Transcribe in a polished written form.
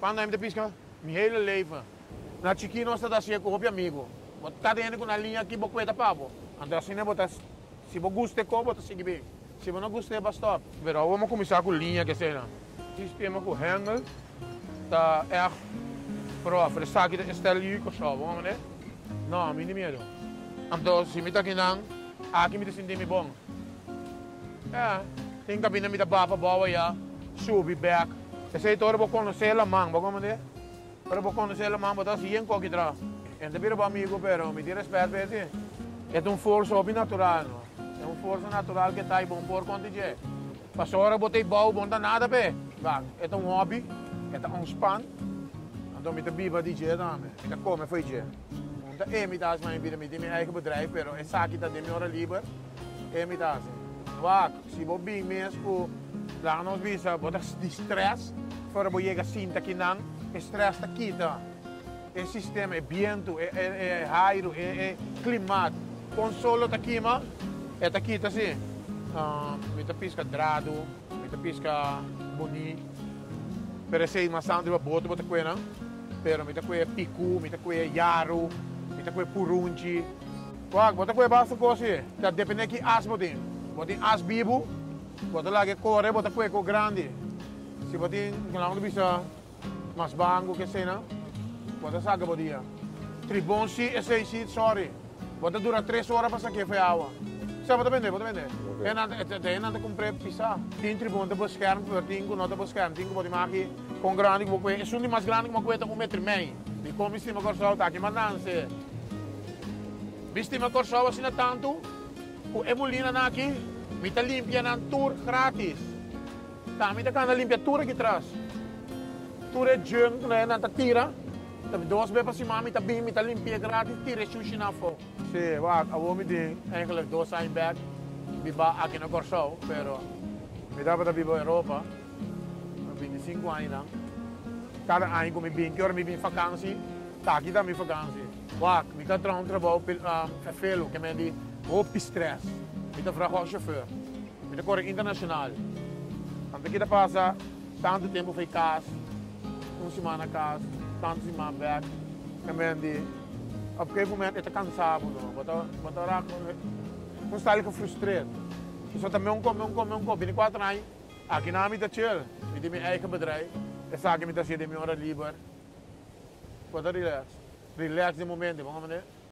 Quando eu pisca, meu hele leven. Na chiquino está assim com o amigo. Tá dentro com a linha aqui, boa coisa pavo. Então assim, né, botar, se você gosta de bota seguir bem. Se você não gosta, basta stop. Verá, vamos começar com linha que seja. Sistema com hengel, tá prof, de saque de stel ju ko so, vamos né? Não, me medo. Então, se me tá aqui não, aqui me senti me bom. Tem cabina me da bapa bawa ya, subi back. Esse aí todo vou conhecer a mão, vamos né? Para vou conhecer a mão, botar assim em qualquer tra. Ainda bem o amigo, pero me tira respeito para ele. É força natural, é força natural que tá aí bom por quanto é. Passou hora botei bau, bom nada pe. É hobby, é span. Então, met de biba die je dan, met de komen voor je. Want de imitatie mijn bieden met mijn eigen bedrijf, pero é saki dat de minha lieber imitatie. Wak, se vou bem mesmo, lá nós visa, bota de stress, fora vou chegar assim aqui não, stress tá quita. O sistema é viento, é raio, é clima. Com solo tá aqui, mas é tá quita assim. Met pisca drado, met pisca bonito. Pero sei mas santo boto bota com não. Pero mita kue piku, mita kue yaru, mita kue purunji. Wag, bota kue basta cosi. Dat depende que as botin. Botin as bibu, bota lá que corre, bota kue co grande. Se botin, não bisa mas bango que sei não. Bota saga bodia. Tribonsi é sei sorry. Bota dura 3 horas para saque foi água. Sabe, bota vender. É nada comprei pizza. Tem tribun de buscar, tem com nota buscar, tem com botar aqui com grande que vou é só mais grande que uma coisa com 1,5 m. E como se me corso tá aqui mandando-se. Viste me corso assim tanto, o emolina na aqui, me tá limpia na tour grátis. Tá, me tá cana limpia tour aqui atrás. Tour é junk, né, na tira. Tá 2 vezes para cima, me tá bem, me tá limpia grátis, tira sushi na fo. Sim, wag, a vou me dizer, eigenlijk 2 anos back. Viva aqui no Corso, pero me dá para viver na Europa, 25 anos não. Cada ano que me vim, que hora me vim vakantie, tá aqui também vakantie. Wak, me kan trouwens trabalho veel, que me diz, hoop stress. Me tá vragen ao chauffeur, me tá correndo internacional. Quando aqui passa tanto tempo foi casa, 1 semana casa, tanto semana back, que me diz, op een gegeven moment é cansado, não? Botar não está ali frustrado. Eu só também um come, 24 anos. Aqui na minha chill, me tem meu eigen bedrijf. Eu sei que me está cheio de minha hora livre. Pode relax de momento, vamos ver.